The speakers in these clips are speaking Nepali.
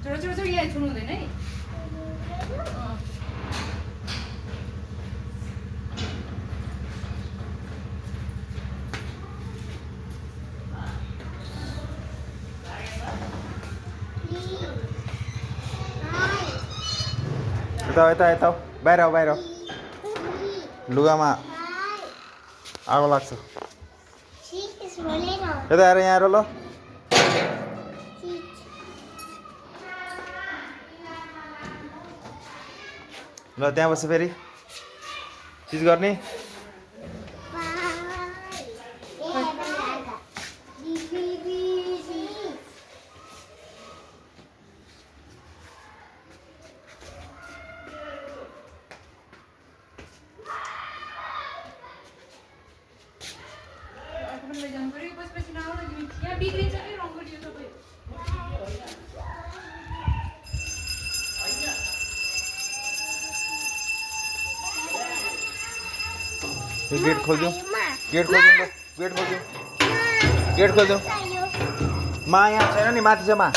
छोड छोड छोड यहाँ छुनु हुँदैन है यता बाहिर आऊ लुगामा आगो लाग्छ यता आएर यहाँ आएर ल त्यहाँ बस्छ फेरि चिज गर्ने यहाँ बिग्रिन्छ है रङ्गोली यो सबै गेट खोलिदिउँ मा यहाँ छैन नि माथि छ मा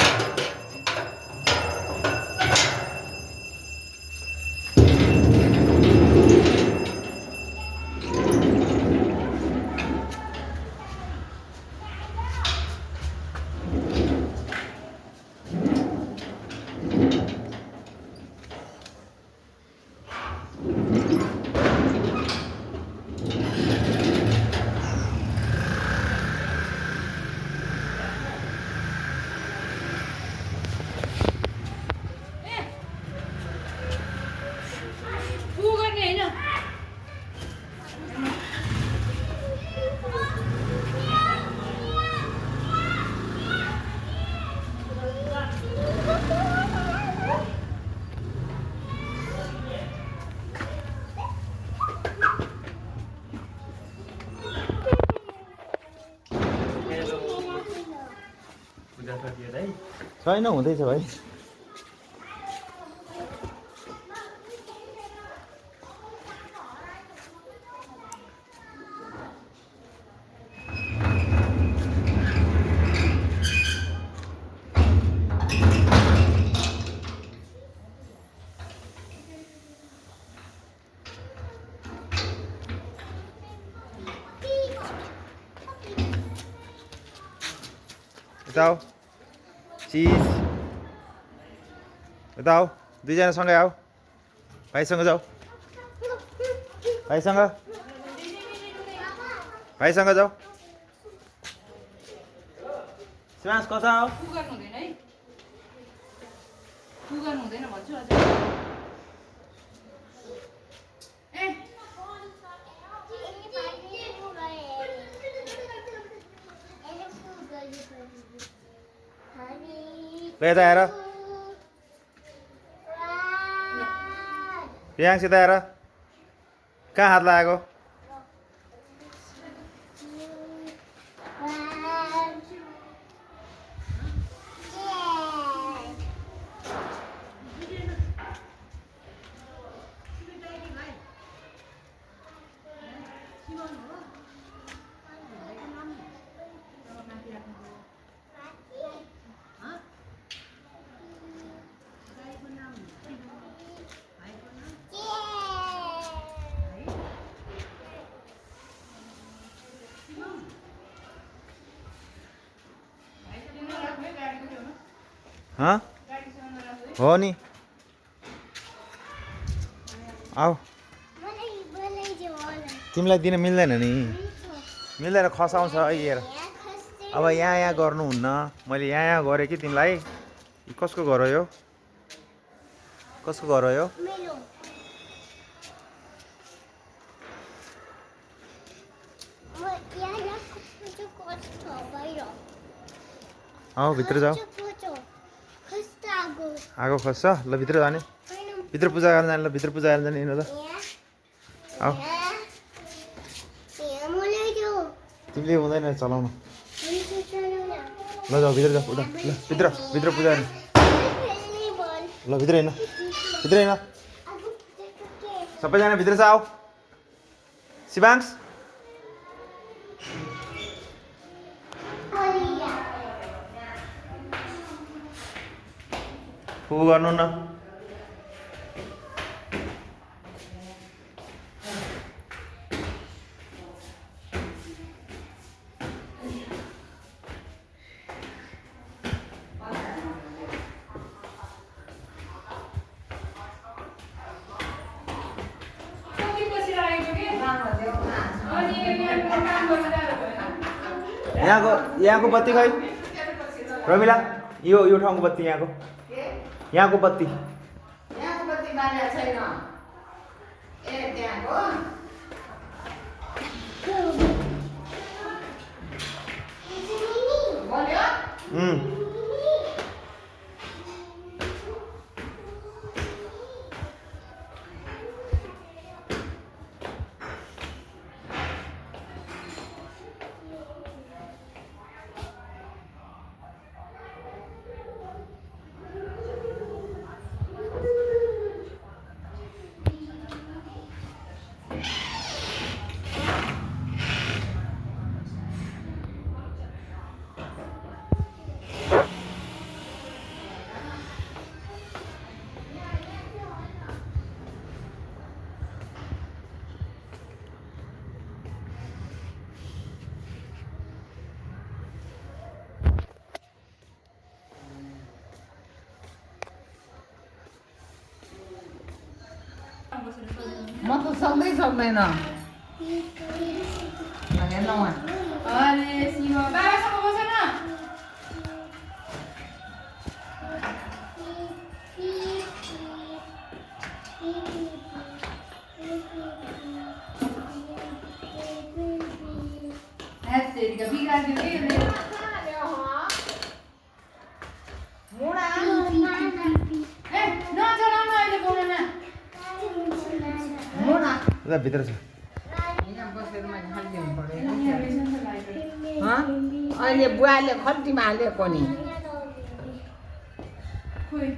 छैन हुँदैछ भाइ यता आऊ चिज यता आऊ दुईजना सँगै आऊ भाइसँग जाऊ भाइसँग जाऊ सिमास कता आऊ पुगार्नु हुँदैन है पुगार्नु हुँदैन भन्छु अझ ए ल यता आएर प्रियाङ्स यता आएर कहाँ हात लगाएको हाँ हो नि आऊ तिमीलाई दिन मिल्दैन नि मिल्दैन खसाउँछ हेर अब यहाँ गर्नुहुन्न मैले यहाँ गरेँ कि तिमीलाई कसको घर हो यो कसको घर हो यो आऊ भित्र जाऊ आगो खस्छ ल भित्र जाने भित्र पूजा गर्न जाने ल भित्र पूजा गर्न जाने ल आऊ तिमीले हुँदैन चलाउन ल जाऊ भित्र जाऊ उता ल भित्र पूजा गर्ने ल भित्र हिँड सबैजना भित्र छ आऊ शिवांश फु गर्नु न कति पछि लागेको के अनि यहाँ काम गर्न जानु भएन यहाँको बत्ती खै रमिला यो ठाउँको बत्ती यहाँको बत्ती यहाँको बत्ती बालेको छैन ए त्यहाँको बोल्यो म त सक्दै सक्दैन हेर्नु अरे सिंह बाबासँग बस न हेत्तेरिका बिगारिदियो के यसले ए नचलाउनु अहिले बोल्न उता भित्र छ अहिले बुवाले खल्टीमा हालेको नि खोइ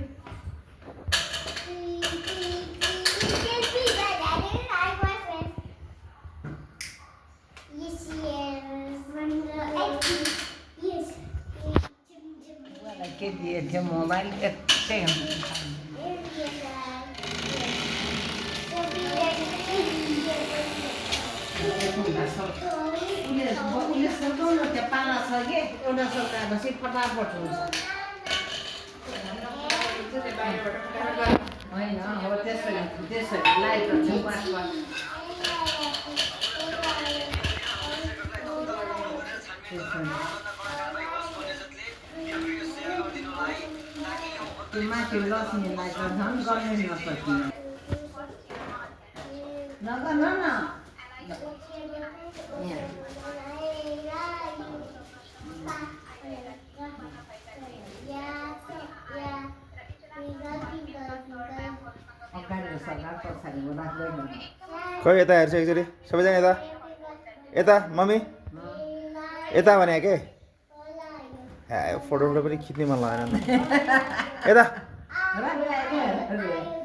बुवालाई के दिएको थियो मोबाइल यस्तै उसले सघाउनु त्यो पाला छ कि एउटा सघाएपछि फटाफट हुन्छ होइन हो त्यसरी लाइटहरू त्यो माथि लक्ष्मी लाइट झन् गर्नै नसकिने नगर्न न अगाडि सघाएर पछाडि राख्दैन खै यता हेर्छ एकचोटि सबैजना यता मम्मी यता भने के फोटो पनि खिच्ने मन लागेन यता राख्दैन